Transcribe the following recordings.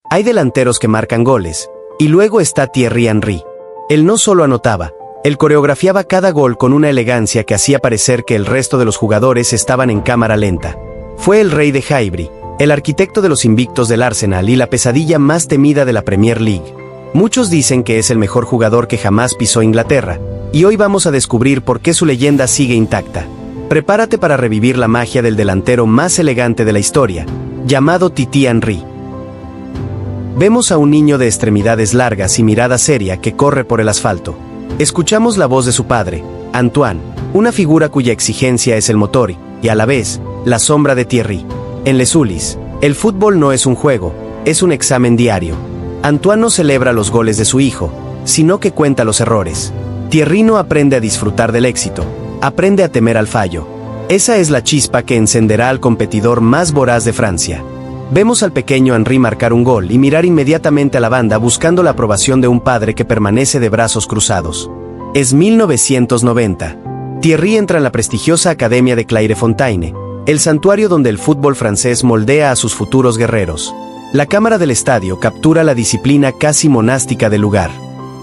Hay delanteros que marcan goles, y luego está Thierry Henry. Él no solo anotaba, él coreografiaba cada gol con una elegancia que hacía parecer que el resto de los jugadores estaban en cámara lenta. Fue el rey de Highbury, el arquitecto de los invictos del Arsenal y la pesadilla más temida de la Premier League. Muchos dicen que es el mejor jugador que jamás pisó Inglaterra, y hoy vamos a descubrir por qué su leyenda sigue intacta. Prepárate para revivir la magia del delantero más elegante de la historia, llamado Titi Henry. Vemos a un niño de extremidades largas y mirada seria que corre por el asfalto. Escuchamos la voz de su padre, Antoine, una figura cuya exigencia es el motor y, a la vez, la sombra de Thierry. En Les Ulis, el fútbol no es un juego, es un examen diario. Antoine no celebra los goles de su hijo, sino que cuenta los errores. Thierry no aprende a disfrutar del éxito, aprende a temer al fallo. Esa es la chispa que encenderá al competidor más voraz de Francia. Vemos al pequeño Henry marcar un gol y mirar inmediatamente a la banda buscando la aprobación de un padre que permanece de brazos cruzados. Es 1990. Thierry entra en la prestigiosa Academia de Clairefontaine, el santuario donde el fútbol francés moldea a sus futuros guerreros. La cámara del estadio captura la disciplina casi monástica del lugar.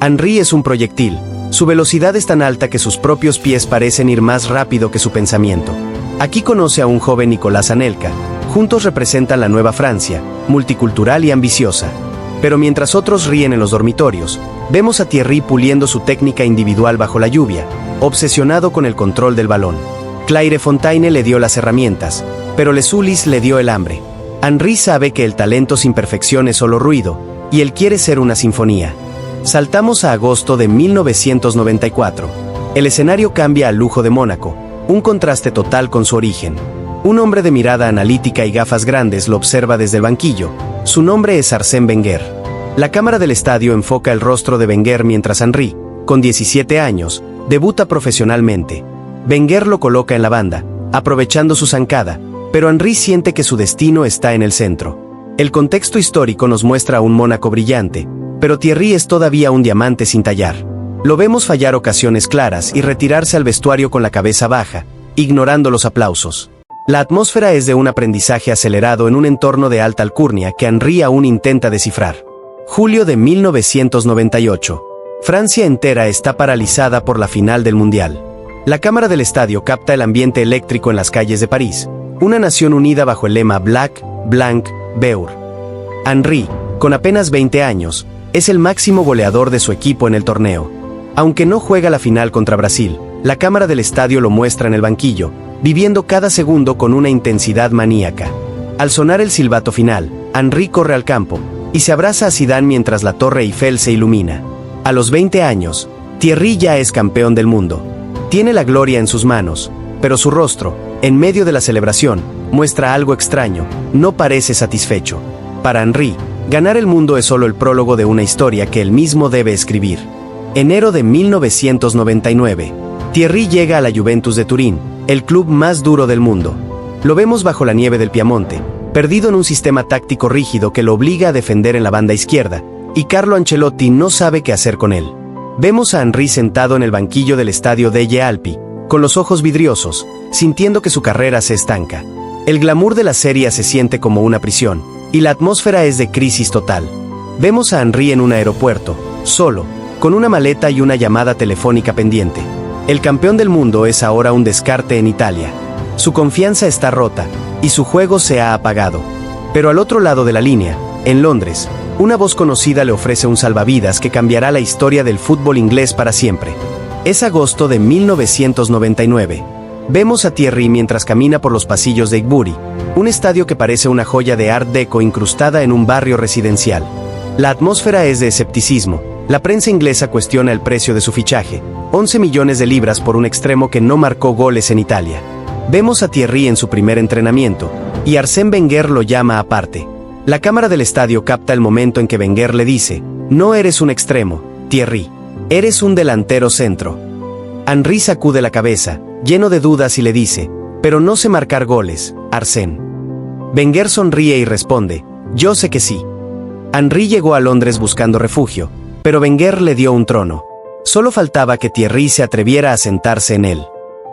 Henry es un proyectil. Su velocidad es tan alta que sus propios pies parecen ir más rápido que su pensamiento. Aquí conoce a un joven Nicolas Anelka. Juntos representan la nueva Francia, multicultural y ambiciosa. Pero mientras otros ríen en los dormitorios, vemos a Thierry puliendo su técnica individual bajo la lluvia, obsesionado con el control del balón. Clairefontaine le dio las herramientas, pero Les Ulis le dio el hambre. Henry sabe que el talento sin perfección es solo ruido, y él quiere ser una sinfonía. Saltamos a agosto de 1994. El escenario cambia al lujo de Mónaco, un contraste total con su origen. Un hombre de mirada analítica y gafas grandes lo observa desde el banquillo. Su nombre es Arsène Wenger. La cámara del estadio enfoca el rostro de Wenger mientras Henry, con 17 años, debuta profesionalmente. Wenger lo coloca en la banda, aprovechando su zancada, pero Henry siente que su destino está en el centro. El contexto histórico nos muestra a un Mónaco brillante, pero Thierry es todavía un diamante sin tallar. Lo vemos fallar ocasiones claras y retirarse al vestuario con la cabeza baja, ignorando los aplausos. La atmósfera es de un aprendizaje acelerado en un entorno de alta alcurnia que Henry aún intenta descifrar. Julio de 1998. Francia entera está paralizada por la final del Mundial. La cámara del estadio capta el ambiente eléctrico en las calles de París, una nación unida bajo el lema Black, Blanc, Beur. Henry, con apenas 20 años, es el máximo goleador de su equipo en el torneo. Aunque no juega la final contra Brasil, la cámara del estadio lo muestra en el banquillo, viviendo cada segundo con una intensidad maníaca. Al sonar el silbato final, Henry corre al campo y se abraza a Zidane mientras la Torre Eiffel se ilumina. A los 20 años, Thierry ya es campeón del mundo. Tiene la gloria en sus manos, pero su rostro, en medio de la celebración, muestra algo extraño, no parece satisfecho. Para Henry, ganar el mundo es solo el prólogo de una historia que él mismo debe escribir. Enero de 1999. Thierry llega a la Juventus de Turín, el club más duro del mundo. Lo vemos bajo la nieve del Piamonte, perdido en un sistema táctico rígido que lo obliga a defender en la banda izquierda, y Carlo Ancelotti no sabe qué hacer con él. Vemos a Henry sentado en el banquillo del estadio degli Alpi, con los ojos vidriosos, sintiendo que su carrera se estanca. El glamour de la serie se siente como una prisión, y la atmósfera es de crisis total. Vemos a Henry en un aeropuerto, solo, con una maleta y una llamada telefónica pendiente. El campeón del mundo es ahora un descarte en Italia. Su confianza está rota, y su juego se ha apagado. Pero al otro lado de la línea, en Londres, una voz conocida le ofrece un salvavidas que cambiará la historia del fútbol inglés para siempre. Es agosto de 1999. Vemos a Thierry mientras camina por los pasillos de Highbury, un estadio que parece una joya de Art Deco incrustada en un barrio residencial. La atmósfera es de escepticismo. La prensa inglesa cuestiona el precio de su fichaje, 11 millones de libras por un extremo que no marcó goles en Italia. Vemos a Thierry en su primer entrenamiento, y Arsène Wenger lo llama aparte. La cámara del estadio capta el momento en que Wenger le dice: "No eres un extremo, Thierry. Eres un delantero centro". Henry sacude la cabeza, lleno de dudas y le dice: "Pero no sé marcar goles, Arsène". Wenger sonríe y responde: "Yo sé que sí". Henry llegó a Londres buscando refugio, pero Wenger le dio un trono. Solo faltaba que Thierry se atreviera a sentarse en él.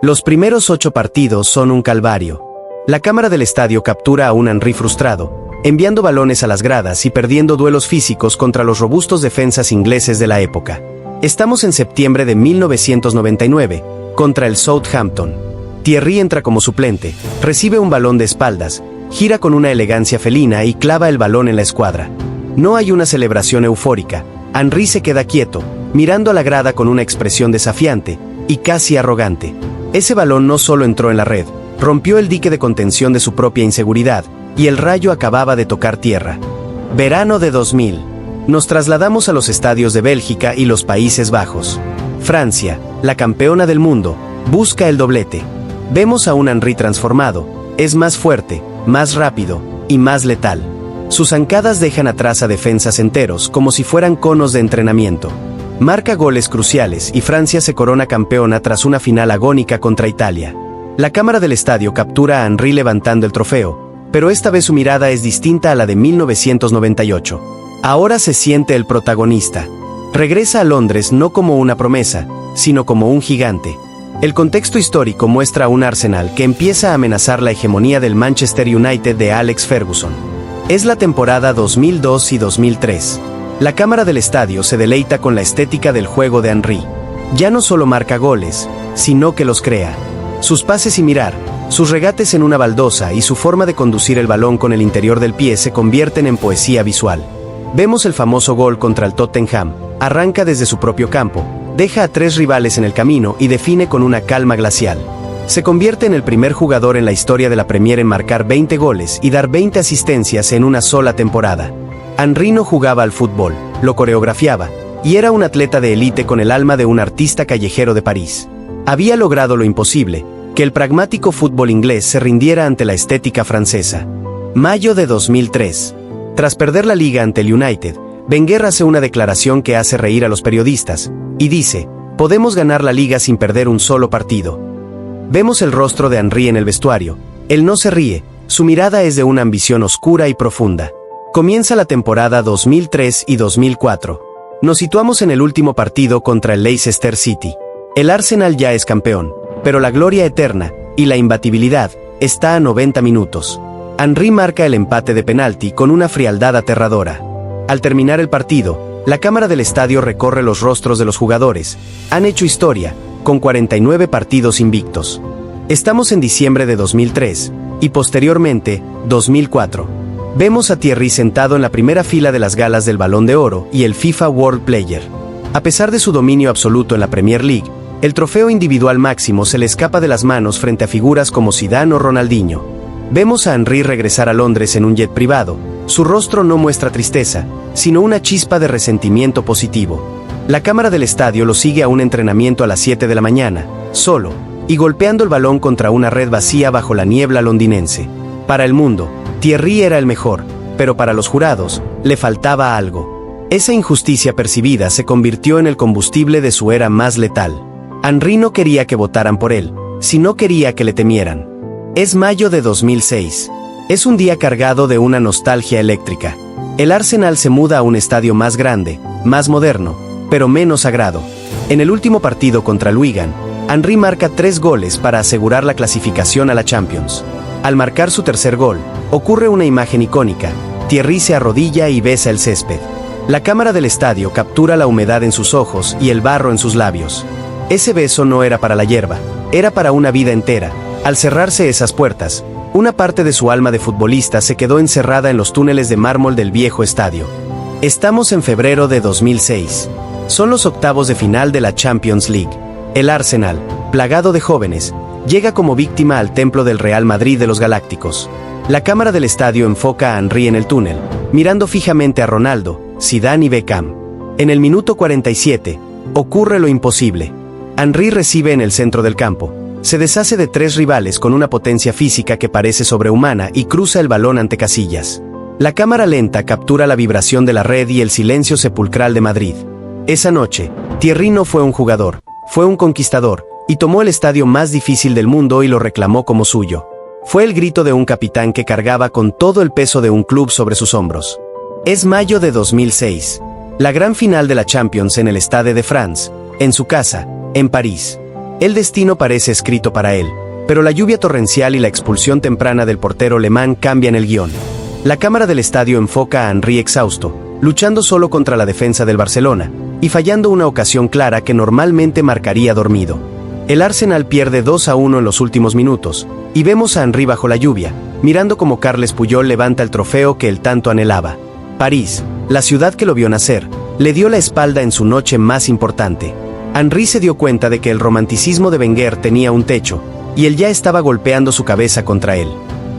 Los primeros 8 partidos son un calvario. La cámara del estadio captura a un Henry frustrado, enviando balones a las gradas y perdiendo duelos físicos contra los robustos defensas ingleses de la época. Estamos en septiembre de 1999, contra el Southampton. Thierry entra como suplente, recibe un balón de espaldas, gira con una elegancia felina y clava el balón en la escuadra. No hay una celebración eufórica. Henry se queda quieto, mirando a la grada con una expresión desafiante y casi arrogante. Ese balón no solo entró en la red, rompió el dique de contención de su propia inseguridad, y el rayo acababa de tocar tierra. Verano de 2000. Nos trasladamos a los estadios de Bélgica y los Países Bajos. Francia, la campeona del mundo, busca el doblete. Vemos a un Henry transformado, es más fuerte, más rápido y más letal. Sus zancadas dejan atrás a defensas enteros como si fueran conos de entrenamiento. Marca goles cruciales y Francia se corona campeona tras una final agónica contra Italia. La cámara del estadio captura a Henry levantando el trofeo, pero esta vez su mirada es distinta a la de 1998. Ahora se siente el protagonista. Regresa a Londres no como una promesa, sino como un gigante. El contexto histórico muestra a un Arsenal que empieza a amenazar la hegemonía del Manchester United de Alex Ferguson. Es la temporada 2002 y 2003. La cámara del estadio se deleita con la estética del juego de Henry. Ya no solo marca goles, sino que los crea. Sus pases y mirar, sus regates en una baldosa y su forma de conducir el balón con el interior del pie se convierten en poesía visual. Vemos el famoso gol contra el Tottenham. Arranca desde su propio campo, deja a 3 rivales en el camino y define con una calma glacial. Se convierte en el primer jugador en la historia de la Premier en marcar 20 goles y dar 20 asistencias en una sola temporada. Henry no jugaba al fútbol, lo coreografiaba, y era un atleta de élite con el alma de un artista callejero de París. Había logrado lo imposible, que el pragmático fútbol inglés se rindiera ante la estética francesa. Mayo de 2003. Tras perder la liga ante el United, Wenger hace una declaración que hace reír a los periodistas, y dice: podemos ganar la liga sin perder un solo partido. Vemos el rostro de Henry en el vestuario. Él no se ríe, su mirada es de una ambición oscura y profunda. Comienza la temporada 2003 y 2004. Nos situamos en el último partido contra el Leicester City. El Arsenal ya es campeón, pero la gloria eterna y la imbatibilidad está a 90 minutos. Henry marca el empate de penalti con una frialdad aterradora. Al terminar el partido, la cámara del estadio recorre los rostros de los jugadores. Han hecho historia, con 49 partidos invictos. Estamos en diciembre de 2003, y posteriormente, 2004. Vemos a Thierry sentado en la primera fila de las galas del Balón de Oro y el FIFA World Player. A pesar de su dominio absoluto en la Premier League, el trofeo individual máximo se le escapa de las manos frente a figuras como Zidane o Ronaldinho. Vemos a Henry regresar a Londres en un jet privado. Su rostro no muestra tristeza, sino una chispa de resentimiento positivo. La cámara del estadio lo sigue a un entrenamiento a las 7 de la mañana, solo, y golpeando el balón contra una red vacía bajo la niebla londinense. Para el mundo, Thierry era el mejor, pero para los jurados, le faltaba algo. Esa injusticia percibida se convirtió en el combustible de su era más letal. Henry no quería que votaran por él, sino quería que le temieran. Es mayo de 2006. Es un día cargado de una nostalgia eléctrica. El Arsenal se muda a un estadio más grande, más moderno, pero menos sagrado. En el último partido contra el Wigan, Henry marca 3 goles para asegurar la clasificación a la Champions. Al marcar su tercer gol, ocurre una imagen icónica. Thierry se arrodilla y besa el césped. La cámara del estadio captura la humedad en sus ojos y el barro en sus labios. Ese beso no era para la hierba, era para una vida entera. Al cerrarse esas puertas, una parte de su alma de futbolista se quedó encerrada en los túneles de mármol del viejo estadio. Estamos en febrero de 2006. Son los octavos de final de la Champions League. El Arsenal, plagado de jóvenes, llega como víctima al templo del Real Madrid de los Galácticos. La cámara del estadio enfoca a Henry en el túnel, mirando fijamente a Ronaldo, Zidane y Beckham. En el minuto 47, ocurre lo imposible. Henry recibe en el centro del campo. Se deshace de 3 rivales con una potencia física que parece sobrehumana y cruza el balón ante Casillas. La cámara lenta captura la vibración de la red y el silencio sepulcral de Madrid. Esa noche, Thierry no fue un jugador, fue un conquistador, y tomó el estadio más difícil del mundo y lo reclamó como suyo. Fue el grito de un capitán que cargaba con todo el peso de un club sobre sus hombros. Es mayo de 2006. La gran final de la Champions en el Stade de France, en su casa, en París. El destino parece escrito para él, pero la lluvia torrencial y la expulsión temprana del portero alemán cambian el guión. La cámara del estadio enfoca a Henry exhausto, luchando solo contra la defensa del Barcelona, y fallando una ocasión clara que normalmente marcaría dormido. El Arsenal pierde 2-1 en los últimos minutos, y vemos a Henry bajo la lluvia, mirando como Carles Puyol levanta el trofeo que él tanto anhelaba. París, la ciudad que lo vio nacer, le dio la espalda en su noche más importante. Henry se dio cuenta de que el romanticismo de Wenger tenía un techo, y él ya estaba golpeando su cabeza contra él.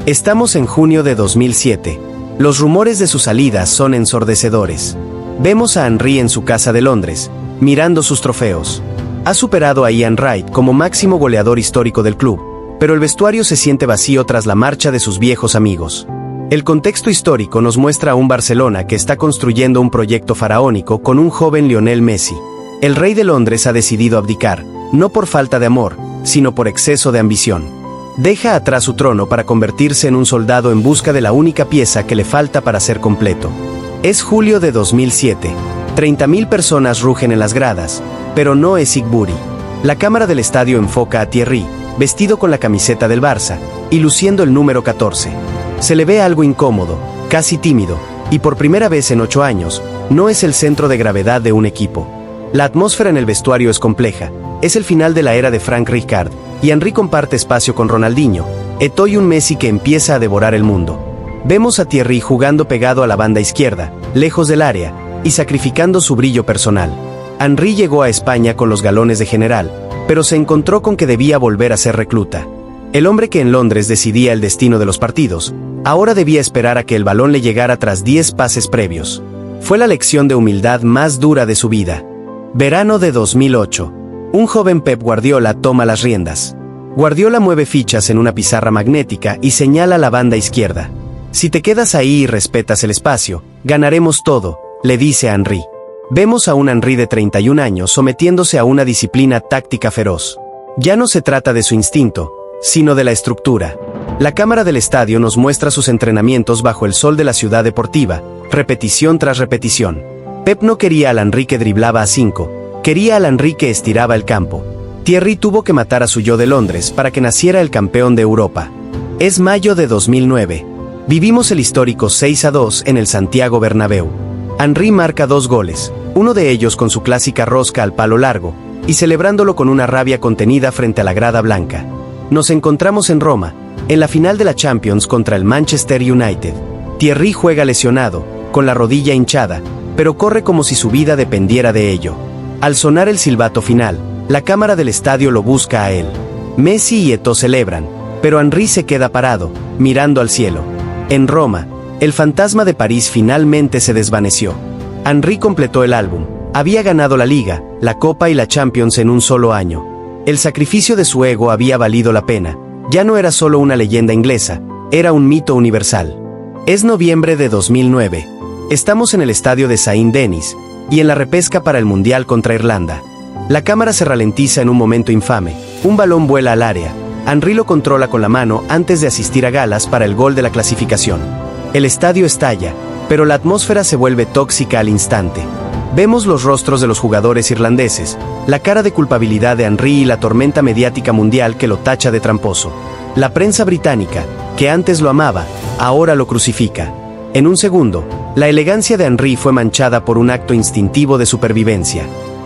Estamos en junio de 2007. Los rumores de su salida son ensordecedores. Vemos a Henry en su casa de Londres, mirando sus trofeos. Ha superado a Ian Wright como máximo goleador histórico del club, pero el vestuario se siente vacío tras la marcha de sus viejos amigos. El contexto histórico nos muestra a un Barcelona que está construyendo un proyecto faraónico con un joven Lionel Messi. El rey de Londres ha decidido abdicar, no por falta de amor, sino por exceso de ambición. Deja atrás su trono para convertirse en un soldado en busca de la única pieza que le falta para ser completo. Es julio de 2007. 30.000 personas rugen en las gradas, pero no es Igbury. La cámara del estadio enfoca a Thierry, vestido con la camiseta del Barça, y luciendo el número 14. Se le ve algo incómodo, casi tímido, y por primera vez en 8 años, no es el centro de gravedad de un equipo. La atmósfera en el vestuario es compleja, es el final de la era de Frank Rijkaard, y Henry comparte espacio con Ronaldinho, Eto'o y un Messi que empieza a devorar el mundo. Vemos a Thierry jugando pegado a la banda izquierda, lejos del área, y sacrificando su brillo personal. Henry llegó a España con los galones de general, pero se encontró con que debía volver a ser recluta. El hombre que en Londres decidía el destino de los partidos, ahora debía esperar a que el balón le llegara tras 10 pases previos. Fue la lección de humildad más dura de su vida. Verano de 2008. Un joven Pep Guardiola toma las riendas. Guardiola mueve fichas en una pizarra magnética y señala la banda izquierda. Si te quedas ahí y respetas el espacio, ganaremos todo, le dice a Henry. Vemos a un Henry de 31 años sometiéndose a una disciplina táctica feroz. Ya no se trata de su instinto, sino de la estructura. La cámara del estadio nos muestra sus entrenamientos bajo el sol de la ciudad deportiva, repetición tras repetición. Pep no quería al Henry que driblaba a 5, quería al Henry que estiraba el campo. Thierry tuvo que matar a su yo de Londres para que naciera el campeón de Europa. Es mayo de 2009. Vivimos el histórico 6-2 en el Santiago Bernabéu. Henry marca 2 goles, uno de ellos con su clásica rosca al palo largo, y celebrándolo con una rabia contenida frente a la grada blanca. Nos encontramos en Roma, en la final de la Champions contra el Manchester United. Thierry juega lesionado, con la rodilla hinchada, pero corre como si su vida dependiera de ello. Al sonar el silbato final, la cámara del estadio lo busca a él. Messi y Eto'o celebran, pero Henry se queda parado, mirando al cielo. En Roma, el fantasma de París finalmente se desvaneció. Henry completó el álbum, había ganado la Liga, la Copa y la Champions en un solo año. El sacrificio de su ego había valido la pena, ya no era solo una leyenda inglesa, era un mito universal. Es noviembre de 2009. Estamos en el estadio de Saint-Denis, y en la repesca para el Mundial contra Irlanda. La cámara se ralentiza en un momento infame, un balón vuela al área, Henry lo controla con la mano antes de asistir a Galas para el gol de la clasificación. El estadio estalla, pero la atmósfera se vuelve tóxica al instante. Vemos los rostros de los jugadores irlandeses, la cara de culpabilidad de Henry y la tormenta mediática mundial que lo tacha de tramposo. La prensa británica, que antes lo amaba, ahora lo crucifica. En un segundo, la elegancia de Henry fue manchada por un acto instintivo de supervivencia.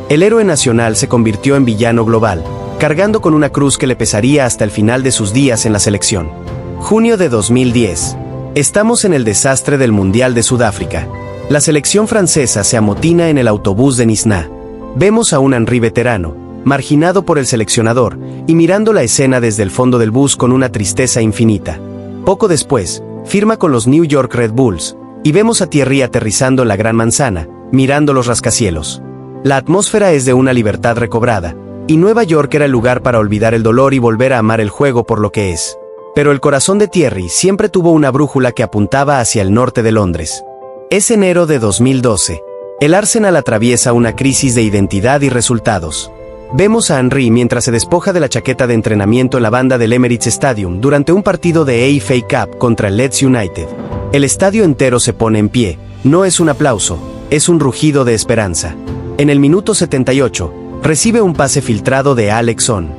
El héroe nacional se convirtió en villano global, cargando con una cruz que le pesaría hasta el final de sus días en la selección. Junio de 2010. Estamos en el desastre del Mundial de Sudáfrica. La selección francesa se amotina en el autobús de Nisna. Vemos a un Henry veterano, marginado por el seleccionador, y mirando la escena desde el fondo del bus con una tristeza infinita. Poco después, firma con los New York Red Bulls, y vemos a Thierry aterrizando en la Gran Manzana, mirando los rascacielos. La atmósfera es de una libertad recobrada, y Nueva York era el lugar para olvidar el dolor y volver a amar el juego por lo que es. Pero el corazón de Thierry siempre tuvo una brújula que apuntaba hacia el norte de Londres. Es enero de 2012. El Arsenal atraviesa una crisis de identidad y resultados. Vemos a Henry mientras se despoja de la chaqueta de entrenamiento en la banda del Emirates Stadium durante un partido de FA Cup contra el Leeds United. El estadio entero se pone en pie, no es un aplauso, es un rugido de esperanza. En el minuto 78, recibe un pase filtrado de Alex Son.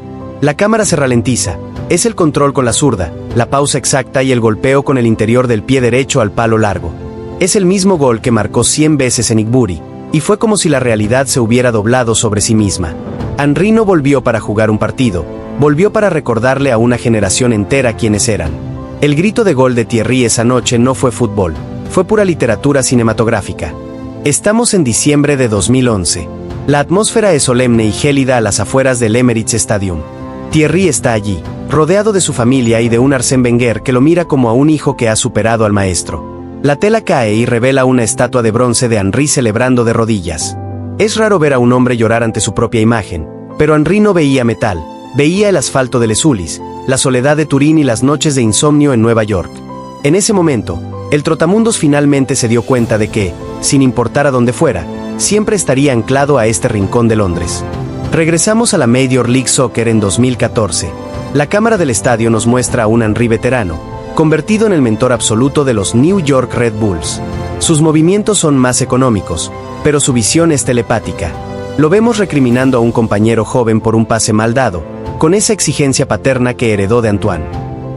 La cámara se ralentiza, Es el control con la zurda, la pausa exacta y el golpeo con el interior del pie derecho al palo largo. Es el mismo gol que marcó 100 veces en Igbury, y fue como si la realidad se hubiera doblado sobre sí misma. Henry no volvió para jugar un partido, volvió para recordarle a una generación entera quiénes eran. El grito de gol de Thierry esa noche no fue fútbol, fue pura literatura cinematográfica. Estamos en diciembre de 2011. La atmósfera es solemne y gélida a las afueras del Emirates Stadium. Thierry está allí, rodeado de su familia y de un Arsène Wenger que lo mira como a un hijo que ha superado al maestro. La tela cae y revela una estatua de bronce de Henry celebrando de rodillas. Es raro ver a un hombre llorar ante su propia imagen, pero Henry no veía metal, veía el asfalto de Les Ulis, la soledad de Turín y las noches de insomnio en Nueva York. En ese momento, el trotamundos finalmente se dio cuenta de que, sin importar a dónde fuera, siempre estaría anclado a este rincón de Londres. Regresamos a la Major League Soccer en 2014. La cámara del estadio nos muestra a un Henry veterano, convertido en el mentor absoluto de los New York Red Bulls. Sus movimientos son más económicos, pero su visión es telepática. Lo vemos recriminando a un compañero joven por un pase mal dado, con esa exigencia paterna que heredó de Antoine.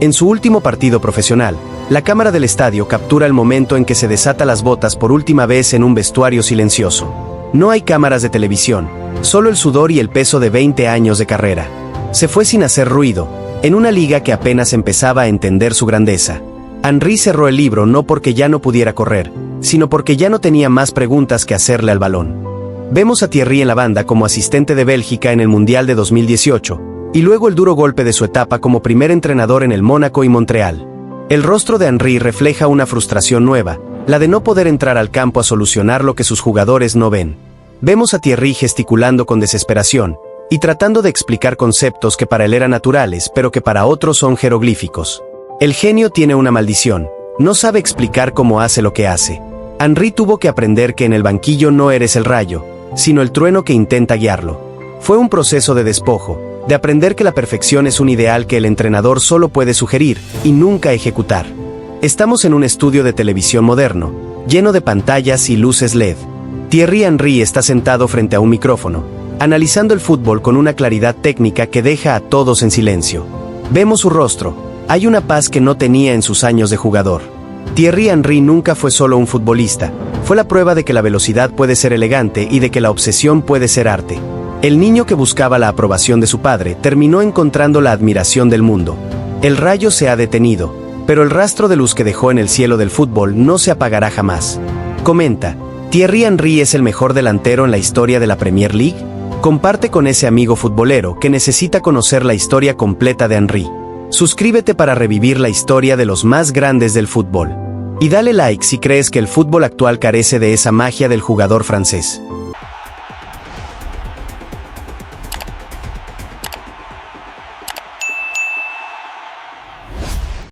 En su último partido profesional, la cámara del estadio captura el momento en que se desata las botas por última vez en un vestuario silencioso. No hay cámaras de televisión, solo el sudor y el peso de 20 años de carrera. Se fue sin hacer ruido, en una liga que apenas empezaba a entender su grandeza. Henry cerró el libro no porque ya no pudiera correr, sino porque ya no tenía más preguntas que hacerle al balón. Vemos a Thierry en la banda como asistente de Bélgica en el Mundial de 2018, y luego el duro golpe de su etapa como primer entrenador en el Mónaco y Montreal. El rostro de Henry refleja una frustración nueva, la de no poder entrar al campo a solucionar lo que sus jugadores no ven. Vemos a Thierry gesticulando con desesperación, y tratando de explicar conceptos que para él eran naturales pero que para otros son jeroglíficos. El genio tiene una maldición, no sabe explicar cómo hace lo que hace. Henry tuvo que aprender que en el banquillo no eres el rayo, sino el trueno que intenta guiarlo. Fue un proceso de despojo, de aprender que la perfección es un ideal que el entrenador solo puede sugerir y nunca ejecutar. Estamos en un estudio de televisión moderno, lleno de pantallas y luces LED. Thierry Henry está sentado frente a un micrófono, analizando el fútbol con una claridad técnica que deja a todos en silencio. Vemos su rostro, hay una paz que no tenía en sus años de jugador. Thierry Henry nunca fue solo un futbolista, fue la prueba de que la velocidad puede ser elegante y de que la obsesión puede ser arte. El niño que buscaba la aprobación de su padre terminó encontrando la admiración del mundo. El rayo se ha detenido, pero el rastro de luz que dejó en el cielo del fútbol no se apagará jamás. Comenta, ¿Thierry Henry es el mejor delantero en la historia de la Premier League? Comparte con ese amigo futbolero que necesita conocer la historia completa de Henry. Suscríbete para revivir la historia de los más grandes del fútbol. Y dale like si crees que el fútbol actual carece de esa magia del jugador francés.